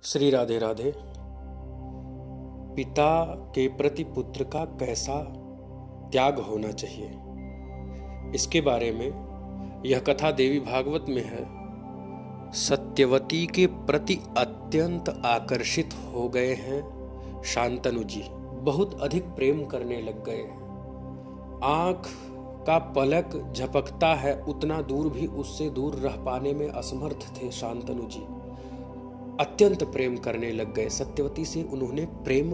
श्री राधे राधे। पिता के प्रति पुत्र का कैसा त्याग होना चाहिए, इसके बारे में यह कथा देवी भागवत में है। सत्यवती के प्रति अत्यंत आकर्षित हो गए हैं शांतनु जी, बहुत अधिक प्रेम करने लग गए हैं। आंख का पलक झपकता है उतना दूर भी उससे दूर रह पाने में असमर्थ थे शांतनु जी। अत्यंत प्रेम करने लग गए। सत्यवती से उन्होंने प्रेम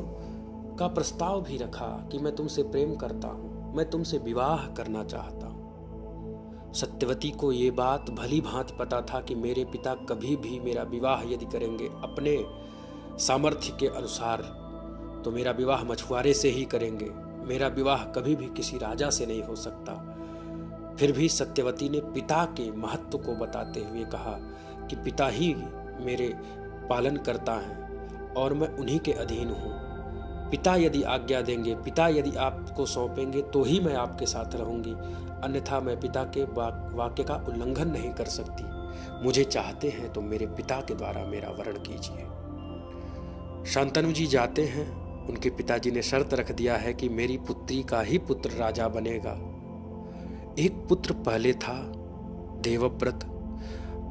का प्रस्ताव भी रखा कि मैं तुमसे प्रेम करता हूं, मैं तुमसे विवाह करना चाहता हूं। सत्यवती को ये बात भली भांति पता था कि मेरे पिता कभी भी मेरा विवाह यदि करेंगे अपने सामर्थ्य के अनुसार तो मेरा विवाह मछुआरे से ही करेंगे, मेरा विवाह कभी भी किसी राजा से नहीं हो सकता। फिर भी सत्यवती ने पिता के महत्व को बताते हुए कहा कि पिता ही मेरे पालन करता है और मैं उन्हीं के अधीन हूँ। पिता यदि आज्ञा देंगे, पिता यदि आपको सौंपेंगे तो ही मैं आपके साथ रहूंगी, अन्यथा मैं पिता के वाक्य का उल्लंघन नहीं कर सकती। मुझे चाहते हैं तो मेरे पिता के द्वारा मेरा वरण कीजिए। शांतनु जी जाते हैं। उनके पिताजी ने शर्त रख दिया है कि मेरी पुत्री का ही पुत्र राजा बनेगा। एक पुत्र पहले था देवव्रत,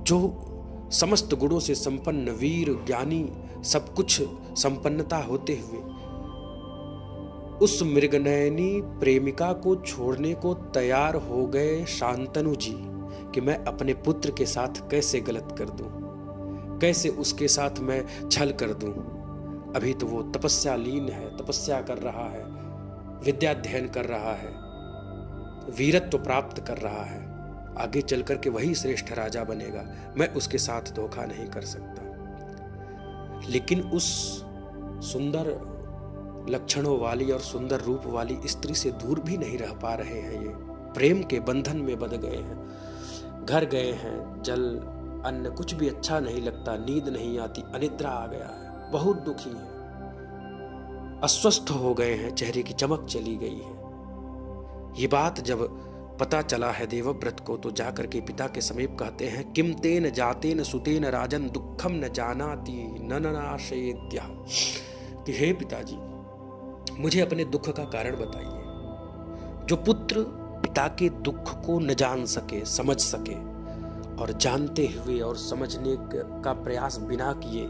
जो समस्त गुणों से संपन्न, वीर, ज्ञानी, सब कुछ संपन्नता होते हुए उस मृगनयनी प्रेमिका को छोड़ने को तैयार हो गए शांतनु जी कि मैं अपने पुत्र के साथ कैसे गलत कर दूं, कैसे उसके साथ मैं छल कर दूं। अभी तो वो तपस्या लीन है, तपस्या कर रहा है, विद्याध्ययन कर रहा है, वीरत्व प्राप्त कर रहा है, आगे चलकर के वही श्रेष्ठ राजा बनेगा। मैं उसके साथ धोखा नहीं कर सकता। लेकिन उस सुंदर लक्षणों वाली और सुंदर रूप वाली स्त्री से दूर भी नहीं रह पा रहे हैं। ये प्रेम के बंधन में बंध गए हैं। घर गए हैं, जल अन्न कुछ भी अच्छा नहीं लगता, नींद नहीं आती, अनिद्रा आ गया है, बहुत दुखी है, अस्वस्थ हो गए हैं, चेहरे की चमक चली गई है। ये बात जब पता चला है देवव्रत को तो जाकर के पिता के समीप कहते हैं, किम तेन जातेन सुतेन राजन दुखम न जानाति न नाशयेद्यः, कि हे पिताजी मुझे अपने दुख का कारण बताइए। जो पुत्र पिता के दुख को न जान सके, समझ सके और जानते हुए और समझने का प्रयास बिना किए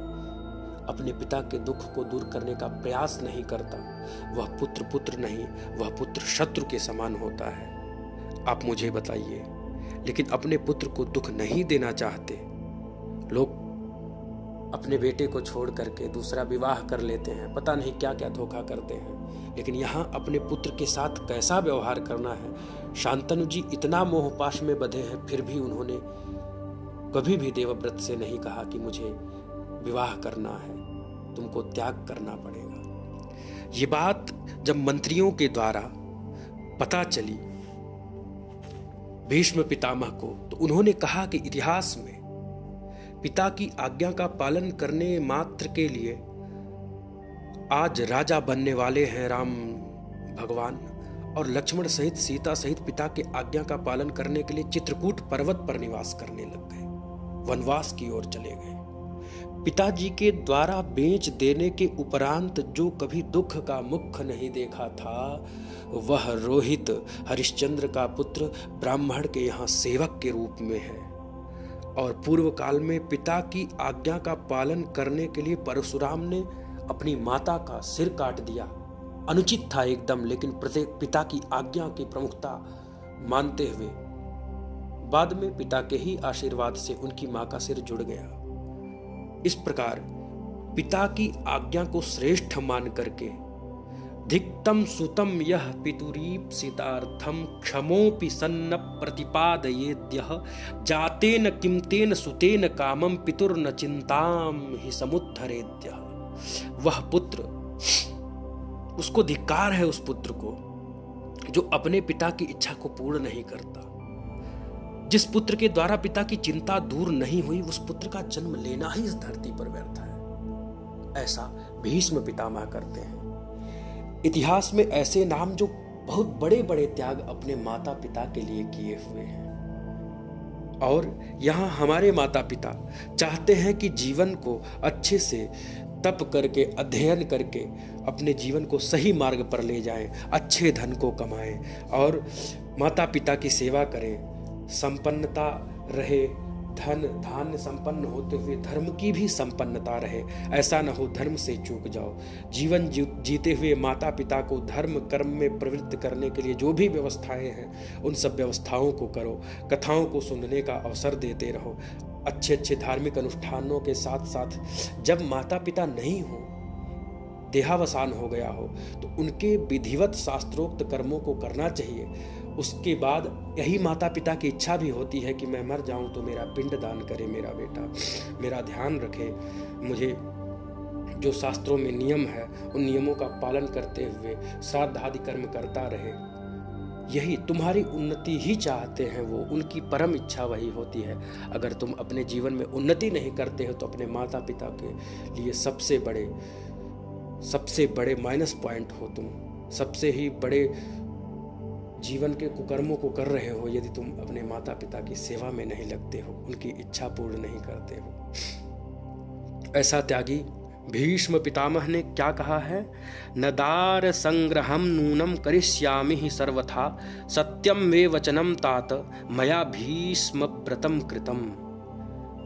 अपने पिता के दुख को दूर करने का प्रयास नहीं करता, वह पुत्र पुत्र नहीं, वह पुत्र शत्रु के समान होता है। आप मुझे बताइए। लेकिन अपने पुत्र को दुख नहीं देना चाहते लोग, अपने बेटे को छोड़ करके दूसरा विवाह कर लेते हैं, पता नहीं क्या क्या धोखा करते हैं। लेकिन यहाँ अपने पुत्र के साथ कैसा व्यवहार करना है। शांतनु जी इतना मोहपाश में बंधे हैं, फिर भी उन्होंने कभी भी देवव्रत से नहीं कहा कि मुझे विवाह करना है, तुमको त्याग करना पड़ेगा। ये बात जब मंत्रियों के द्वारा पता चली भीष्म पितामह को, तो उन्होंने कहा कि इतिहास में पिता की आज्ञा का पालन करने मात्र के लिए आज राजा बनने वाले हैं राम भगवान, और लक्ष्मण सहित सीता सहित पिता के आज्ञा का पालन करने के लिए चित्रकूट पर्वत पर निवास करने लग गए, वनवास की ओर चले गए। पिताजी के द्वारा बेच देने के उपरांत जो कभी दुख का मुख नहीं देखा था, वह रोहित हरिश्चंद्र का पुत्र ब्राह्मण के यहाँ सेवक के रूप में है। और पूर्व काल में पिता की आज्ञा का पालन करने के लिए परशुराम ने अपनी माता का सिर काट दिया। अनुचित था एकदम, लेकिन पिता की आज्ञा की प्रमुखता मानते हुए बाद में पिता के ही आशीर्वाद से उनकी मां का सिर जुड़ गया। इस प्रकार पिता की आज्ञा को श्रेष्ठ मान करके धिक्तम सुतम यह पितुरीप्सितार्थम क्षमोपि सन्न प्रतिपादयेद्यः जातेन किमतेन सुतेन कामम पितुर्न चिंताम हि समुद्धरेद्यः। वह पुत्र, उसको धिक्कार है उस पुत्र को जो अपने पिता की इच्छा को पूर्ण नहीं करता। जिस पुत्र के द्वारा पिता की चिंता दूर नहीं हुई, उस पुत्र का जन्म लेना ही इस धरती पर व्यर्थ है। ऐसा भीष्म पितामह करते हैं। इतिहास में ऐसे नाम जो बहुत बड़े बड़े त्याग अपने माता पिता के लिए किए हुए हैं और यहाँ हमारे माता पिता चाहते हैं कि जीवन को अच्छे से तप करके, अध्ययन करके अपने जीवन को सही मार्ग पर ले जाएं, अच्छे धन को कमाएं और माता पिता की सेवा करें, संपन्नता रहे, धन धान्य संपन्न होते हुए धर्म की भी संपन्नता रहे। ऐसा न हो धर्म से चूक जाओ। जीवन जीते हुए माता पिता को धर्म कर्म में प्रवृत्त करने के लिए जो भी व्यवस्थाएं हैं उन सब व्यवस्थाओं को करो। कथाओं को सुनने का अवसर देते रहो। अच्छे अच्छे धार्मिक अनुष्ठानों के साथ साथ जब माता पिता नहीं हो, देहावसान हो गया हो, तो उनके विधिवत शास्त्रोक्त कर्मों को करना चाहिए। उसके बाद यही माता पिता की इच्छा भी होती है कि मैं मर जाऊं तो मेरा पिंड दान करे मेरा बेटा, मेरा ध्यान रखे, मुझे जो शास्त्रों में नियम है उन नियमों का पालन करते हुए श्राद्ध आदि कर्म करता रहे। यही तुम्हारी उन्नति ही चाहते हैं वो, उनकी परम इच्छा वही होती है। अगर तुम अपने जीवन में उन्नति नहीं करते हो तो अपने माता पिता के लिए सबसे बड़े माइनस पॉइंट हो तुम, सबसे ही बड़े जीवन के कुकर्मों को कर रहे हो यदि तुम अपने माता पिता की सेवा में नहीं लगते हो, उनकी इच्छा पूर्ण नहीं करते हो। ऐसा त्यागी भीष्म पितामह ने क्या कहा है? नदार संग्रहम नूनम करिष्यामि ही सर्वथा सत्यम मे वचनम तात मया भीष्म व्रतम कृतम।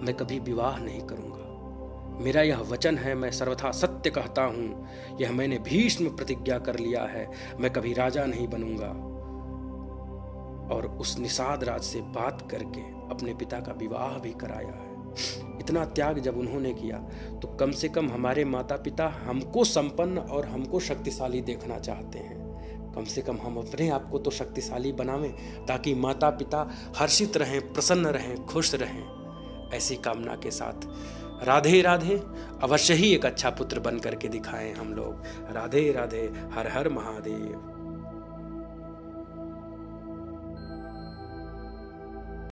मैं कभी विवाह नहीं करूंगा, मेरा यह वचन है, मैं सर्वथा सत्य कहता हूँ, यह मैंने भीष्म प्रतिज्ञा कर लिया है, मैं कभी राजा नहीं बनूंगा। और उस निषाद राज से बात करके अपने पिता का विवाह भी कराया है। इतना त्याग जब उन्होंने किया तो कम से कम हमारे माता पिता हमको संपन्न और हमको शक्तिशाली देखना चाहते हैं। कम से कम हम अपने आप को तो शक्तिशाली बनावें ताकि माता पिता हर्षित रहें, प्रसन्न रहें, खुश रहें। ऐसी कामना के साथ राधे राधे। अवश्य ही एक अच्छा पुत्र बन करके दिखाएं हम लोग। राधे राधे। हर हर महादेव।